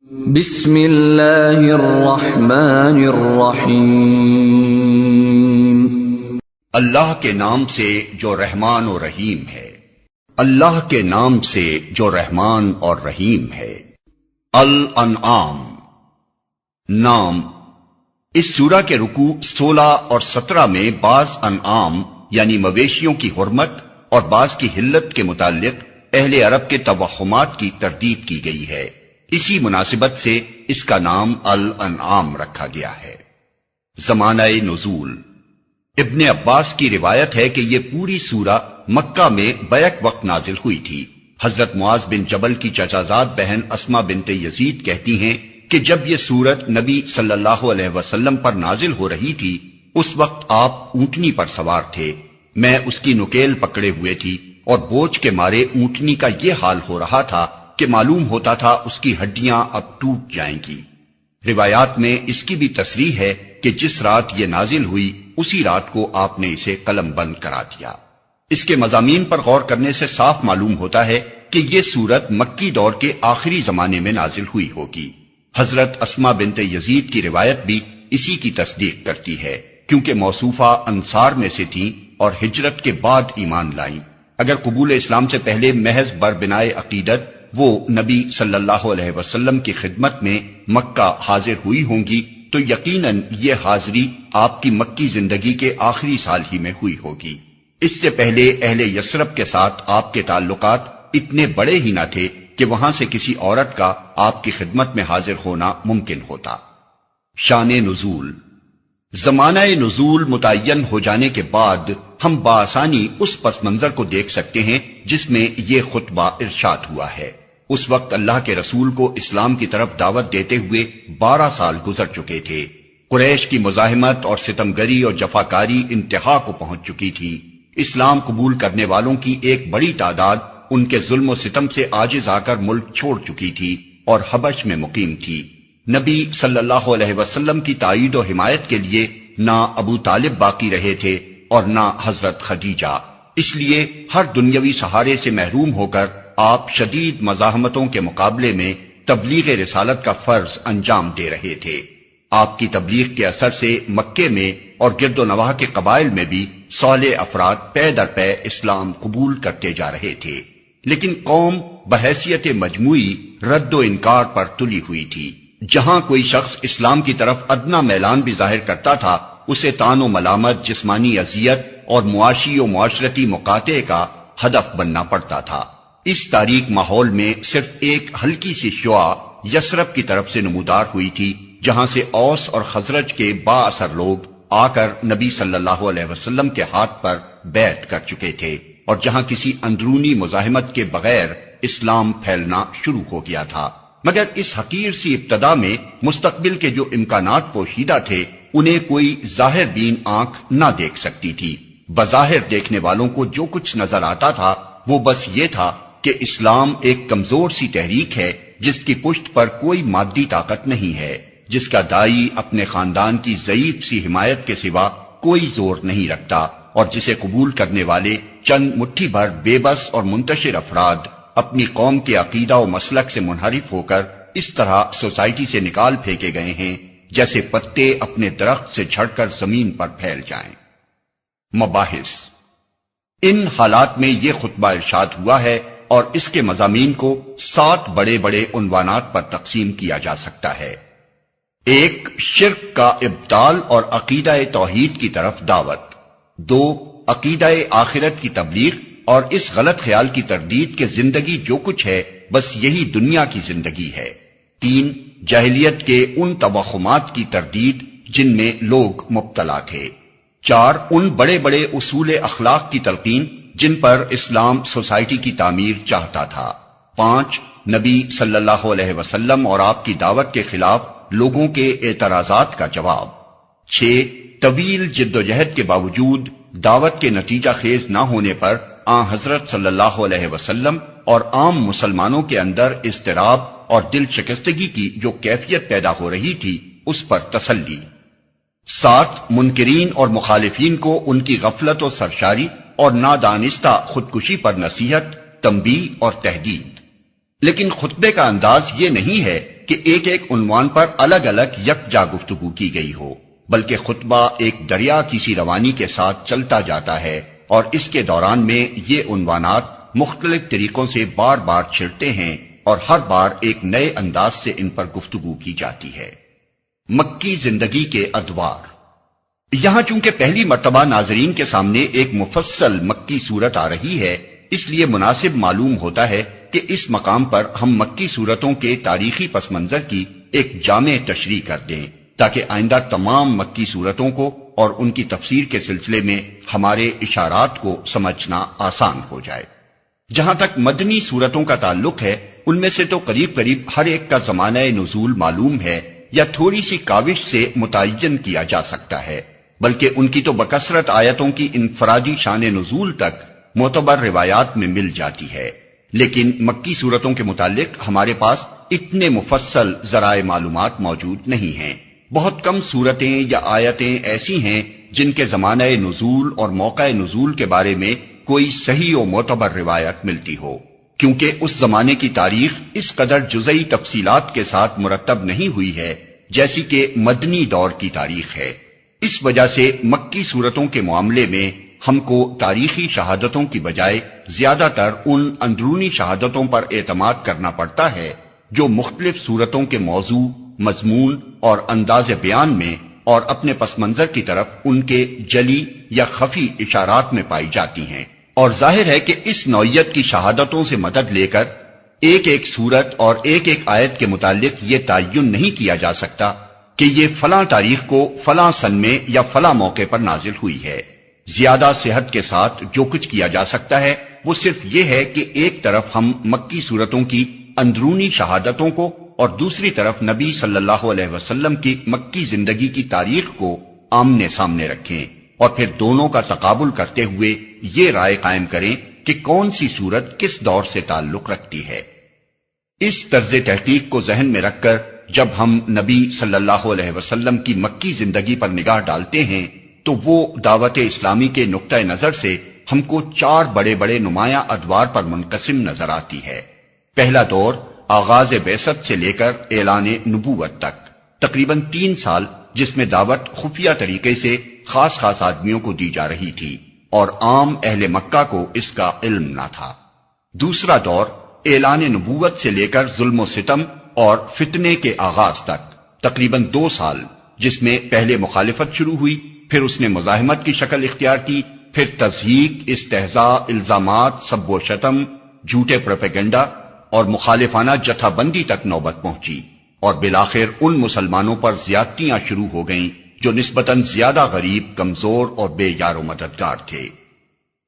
بسم اللہ الرحمن الرحیم اللہ کے نام سے جو رحمان و رحیم ہے۔ اللہ کے نام سے جو رحمان اور رحیم ہے۔ الانعام نام۔ اس سورہ کے رکوع 16 اور 17 میں بعض انعام یعنی مویشیوں کی حرمت اور بعض کی حلت کے متعلق اہل عرب کے توہمات کی تردید کی گئی ہے۔ اسی مناسبت سے اس کا نام الانعام رکھا گیا ہے۔ زمانہ نزول۔ ابن عباس کی روایت ہے کہ یہ پوری سورہ مکہ میں بیک وقت نازل ہوئی تھی۔ حضرت معاذ بن جبل کی چچازاد بہن اسما بنت یزید کہتی ہیں کہ جب یہ سورت نبی صلی اللہ علیہ وسلم پر نازل ہو رہی تھی اس وقت آپ اونٹنی پر سوار تھے، میں اس کی نکیل پکڑے ہوئے تھی اور بوجھ کے مارے اونٹنی کا یہ حال ہو رہا تھا کہ معلوم ہوتا تھا اس کی ہڈیاں اب ٹوٹ جائیں گی۔ روایات میں اس کی بھی تصریح ہے کہ جس رات یہ نازل ہوئی اسی رات کو آپ نے اسے قلم بند کرا دیا۔ اس کے مضامین پر غور کرنے سے صاف معلوم ہوتا ہے کہ یہ سورت مکی دور کے آخری زمانے میں نازل ہوئی ہوگی۔ حضرت اسما بنت یزید کی روایت بھی اسی کی تصدیق کرتی ہے، کیونکہ موصوفہ انصار میں سے تھیں اور ہجرت کے بعد ایمان لائیں۔ اگر قبول اسلام سے پہلے محض بربنائے عقیدت وہ نبی صلی اللہ علیہ وسلم کی خدمت میں مکہ حاضر ہوئی ہوں گی تو یقیناً یہ حاضری آپ کی مکی زندگی کے آخری سال ہی میں ہوئی ہوگی۔ اس سے پہلے اہل یثرب کے ساتھ آپ کے تعلقات اتنے بڑے ہی نہ تھے کہ وہاں سے کسی عورت کا آپ کی خدمت میں حاضر ہونا ممکن ہوتا۔ شان نزول۔ زمانہ نزول متعین ہو جانے کے بعد ہم بآسانی اس پس منظر کو دیکھ سکتے ہیں جس میں یہ خطبہ ارشاد ہوا ہے۔ اس وقت اللہ کے رسول کو اسلام کی طرف دعوت دیتے ہوئے 12 سال گزر چکے تھے۔ قریش کی مزاحمت اور ستمگری اور جفاکاری انتہا کو پہنچ چکی تھی۔ اسلام قبول کرنے والوں کی ایک بڑی تعداد ان کے ظلم و ستم سے عاجز آ کر ملک چھوڑ چکی تھی اور حبش میں مقیم تھی۔ نبی صلی اللہ علیہ وسلم کی تائید و حمایت کے لیے نہ ابو طالب باقی رہے تھے اور نہ حضرت خدیجہ، اس لیے ہر دنیاوی سہارے سے محروم ہو کر آپ شدید مزاحمتوں کے مقابلے میں تبلیغ رسالت کا فرض انجام دے رہے تھے۔ آپ کی تبلیغ کے اثر سے مکے میں اور گرد و نواح کے قبائل میں بھی صالح افراد پے در پے اسلام قبول کرتے جا رہے تھے، لیکن قوم بحیثیت مجموعی رد و انکار پر تلی ہوئی تھی۔ جہاں کوئی شخص اسلام کی طرف ادنا میلان بھی ظاہر کرتا تھا اسے طعن و ملامت، جسمانی اذیت اور معاشی و معاشرتی مقاطعے کا ہدف بننا پڑتا تھا۔ اس تاریک ماحول میں صرف ایک ہلکی سی شعاع یثرب کی طرف سے نمودار ہوئی تھی، جہاں سے اوس اور خزرج کے با اثر لوگ آ کر نبی صلی اللہ علیہ وسلم کے ہاتھ پر بیعت کر چکے تھے اور جہاں کسی اندرونی مزاحمت کے بغیر اسلام پھیلنا شروع ہو گیا تھا۔ مگر اس حقیر سی ابتدا میں مستقبل کے جو امکانات پوشیدہ تھے انہیں کوئی ظاہر بین آنکھ نہ دیکھ سکتی تھی۔ بظاہر دیکھنے والوں کو جو کچھ نظر آتا تھا وہ بس یہ تھا کہ اسلام ایک کمزور سی تحریک ہے جس کی پشت پر کوئی مادی طاقت نہیں ہے، جس کا داعی اپنے خاندان کی ضعیف سی حمایت کے سوا کوئی زور نہیں رکھتا اور جسے قبول کرنے والے چند مٹھی بھر بے بس اور منتشر افراد اپنی قوم کے عقیدہ و مسلک سے منحرف ہو کر اس طرح سوسائٹی سے نکال پھینکے گئے ہیں جیسے پتے اپنے درخت سے جھڑ کر زمین پر پھیل جائیں۔ مباحث۔ ان حالات میں یہ خطبہ ارشاد ہوا ہے اور اس کے مضامین کو 7 بڑے بڑے عنوانات پر تقسیم کیا جا سکتا ہے۔ 1. شرک کا ابطال اور عقیدہ توحید کی طرف دعوت۔ 2. عقیدہ آخرت کی تبلیغ اور اس غلط خیال کی تردید کہ زندگی جو کچھ ہے بس یہی دنیا کی زندگی ہے۔ 3. جاہلیت کے ان توہمات کی تردید جن میں لوگ مبتلا تھے۔ 4. ان بڑے بڑے اصول اخلاق کی تلقین جن پر اسلام سوسائٹی کی تعمیر چاہتا تھا۔ 5. نبی صلی اللہ علیہ وسلم اور آپ کی دعوت کے خلاف لوگوں کے اعتراضات کا جواب۔ 6. طویل جد و جہد کے باوجود دعوت کے نتیجہ خیز نہ ہونے پر آن حضرت صلی اللہ علیہ وسلم اور عام مسلمانوں کے اندر اضطراب اور دل شکستگی کی جو کیفیت پیدا ہو رہی تھی اس پر تسلی۔ 7. منکرین اور مخالفین کو ان کی غفلت و سرشاری اور نادانستہ خودکشی پر نصیحت، تنبیہ اور تحدید۔ لیکن خطبے کا انداز یہ نہیں ہے کہ ایک ایک عنوان پر الگ الگ یکجا گفتگو کی گئی ہو، بلکہ خطبہ ایک دریا کی سی روانی کے ساتھ چلتا جاتا ہے، اور اس کے دوران میں یہ عنوانات مختلف طریقوں سے بار بار چھڑتے ہیں اور ہر بار ایک نئے انداز سے ان پر گفتگو کی جاتی ہے۔ مکی زندگی کے ادوار۔ یہاں چونکہ پہلی مرتبہ ناظرین کے سامنے ایک مفصل مکی صورت آ رہی ہے، اس لیے مناسب معلوم ہوتا ہے کہ اس مقام پر ہم مکی صورتوں کے تاریخی پس منظر کی ایک جامع تشریح کر دیں، تاکہ آئندہ تمام مکی صورتوں کو اور ان کی تفسیر کے سلسلے میں ہمارے اشارات کو سمجھنا آسان ہو جائے۔ جہاں تک مدنی صورتوں کا تعلق ہے، ان میں سے تو قریب قریب ہر ایک کا زمانہ نزول معلوم ہے یا تھوڑی سی کاوش سے متعین کیا جا سکتا ہے، بلکہ ان کی تو بکثرت آیتوں کی انفرادی شان نزول تک معتبر روایات میں مل جاتی ہے، لیکن مکی صورتوں کے متعلق ہمارے پاس اتنے مفصل ذرائع معلومات موجود نہیں ہیں۔ بہت کم صورتیں یا آیتیں ایسی ہیں جن کے زمانہ نزول اور موقع نزول کے بارے میں کوئی صحیح و معتبر روایت ملتی ہو، کیونکہ اس زمانے کی تاریخ اس قدر جزئی تفصیلات کے ساتھ مرتب نہیں ہوئی ہے جیسی کہ مدنی دور کی تاریخ ہے۔ اس وجہ سے مکی صورتوں کے معاملے میں ہم کو تاریخی شہادتوں کی بجائے زیادہ تر ان اندرونی شہادتوں پر اعتماد کرنا پڑتا ہے جو مختلف صورتوں کے موضوع، مضمون اور انداز بیان میں اور اپنے پس منظر کی طرف ان کے جلی یا خفی اشارات میں پائی جاتی ہیں، اور ظاہر ہے کہ اس نوعیت کی شہادتوں سے مدد لے کر ایک ایک صورت اور ایک ایک آیت کے متعلق یہ تعین نہیں کیا جا سکتا کہ یہ فلاں تاریخ کو فلاں سن میں یا فلاں موقع پر نازل ہوئی ہے۔ زیادہ صحت کے ساتھ جو کچھ کیا جا سکتا ہے وہ صرف یہ ہے کہ ایک طرف ہم مکی صورتوں کی اندرونی شہادتوں کو اور دوسری طرف نبی صلی اللہ علیہ وسلم کی مکی زندگی کی تاریخ کو آمنے سامنے رکھیں، اور پھر دونوں کا تقابل کرتے ہوئے یہ رائے قائم کریں کہ کون سی صورت کس دور سے تعلق رکھتی ہے۔ اس طرز تحقیق کو ذہن میں رکھ کر جب ہم نبی صلی اللہ علیہ وسلم کی مکی زندگی پر نگاہ ڈالتے ہیں تو وہ دعوت اسلامی کے نقطہ نظر سے ہم کو 4 بڑے بڑے نمایاں ادوار پر منقسم نظر آتی ہے۔ پہلا دور آغاز بعثت سے لے کر اعلان نبوت تک، تقریباً 3 سال، جس میں دعوت خفیہ طریقے سے خاص آدمیوں کو دی جا رہی تھی اور عام اہل مکہ کو اس کا علم نہ تھا۔ دوسرا دور اعلان نبوت سے لے کر ظلم و ستم اور فتنے کے آغاز تک، تقریباً 2 سال، جس میں پہلے مخالفت شروع ہوئی، پھر اس نے مزاحمت کی شکل اختیار کی، پھر تضحیک، استہزاء، الزامات، سب و شتم، جھوٹے پروپیگنڈا اور مخالفانہ جتھا بندی تک نوبت پہنچی، اور بالآخر ان مسلمانوں پر زیادتیاں شروع ہو گئیں جو نسبتاً زیادہ غریب، کمزور اور بے یار و مددگار تھے۔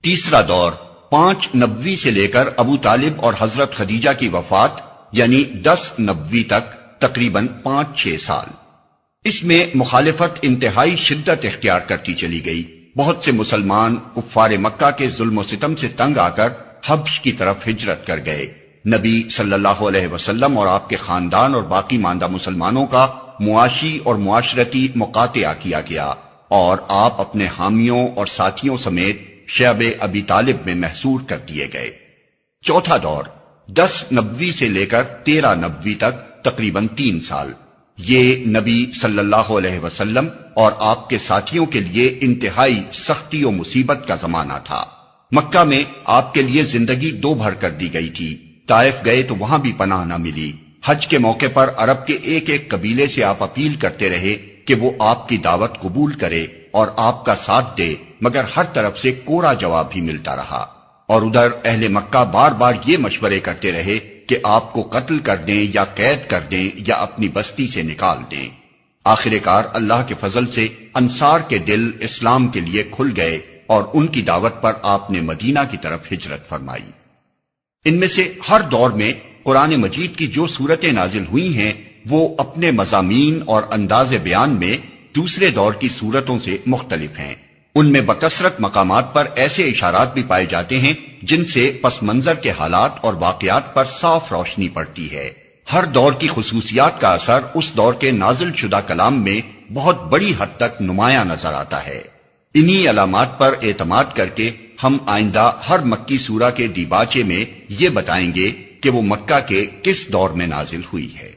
تیسرا دور 5 نبوی سے لے کر ابو طالب اور حضرت خدیجہ کی وفات یعنی 10 نبوی تک، تقریباً 5-6 سال۔ اس میں مخالفت انتہائی شدت اختیار کرتی چلی گئی۔ بہت سے مسلمان کفار مکہ کے ظلم و ستم سے تنگ آ کر حبش کی طرف ہجرت کر گئے۔ نبی صلی اللہ علیہ وسلم اور آپ کے خاندان اور باقی ماندہ مسلمانوں کا معاشی اور معاشرتی مقاطعہ کیا گیا، اور آپ اپنے حامیوں اور ساتھیوں سمیت شعب ابی طالب میں محصور کر دیے گئے۔ چوتھا دور 10 نبوی سے لے کر 13 نبوی تک، تقریباً 3 سال۔ یہ نبی صلی اللہ علیہ وسلم اور آپ کے ساتھیوں کے لیے انتہائی سختی و مصیبت کا زمانہ تھا۔ مکہ میں آپ کے لیے زندگی 2 بھر کر دی گئی تھی۔ طائف گئے تو وہاں بھی پناہ نہ ملی۔ حج کے موقع پر عرب کے ایک ایک قبیلے سے آپ اپیل کرتے رہے کہ وہ آپ کی دعوت قبول کرے اور آپ کا ساتھ دے، مگر ہر طرف سے کوڑا جواب ہی ملتا رہا، اور ادھر اہل مکہ بار بار یہ مشورے کرتے رہے کہ آپ کو قتل کر دیں یا قید کر دیں یا اپنی بستی سے نکال دیں۔ آخر کار اللہ کے فضل سے انصار کے دل اسلام کے لیے کھل گئے اور ان کی دعوت پر آپ نے مدینہ کی طرف ہجرت فرمائی۔ ان میں سے ہر دور میں قرآن مجید کی جو صورتیں نازل ہوئی ہیں وہ اپنے مضامین اور انداز بیان میں دوسرے دور کی صورتوں سے مختلف ہیں۔ ان میں بکثرت مقامات پر ایسے اشارات بھی پائے جاتے ہیں جن سے پس منظر کے حالات اور واقعات پر صاف روشنی پڑتی ہے۔ ہر دور کی خصوصیات کا اثر اس دور کے نازل شدہ کلام میں بہت بڑی حد تک نمایاں نظر آتا ہے۔ انہی علامات پر اعتماد کر کے ہم آئندہ ہر مکی سورہ کے دیباچے میں یہ بتائیں گے کہ وہ مکہ کے کس دور میں نازل ہوئی ہے۔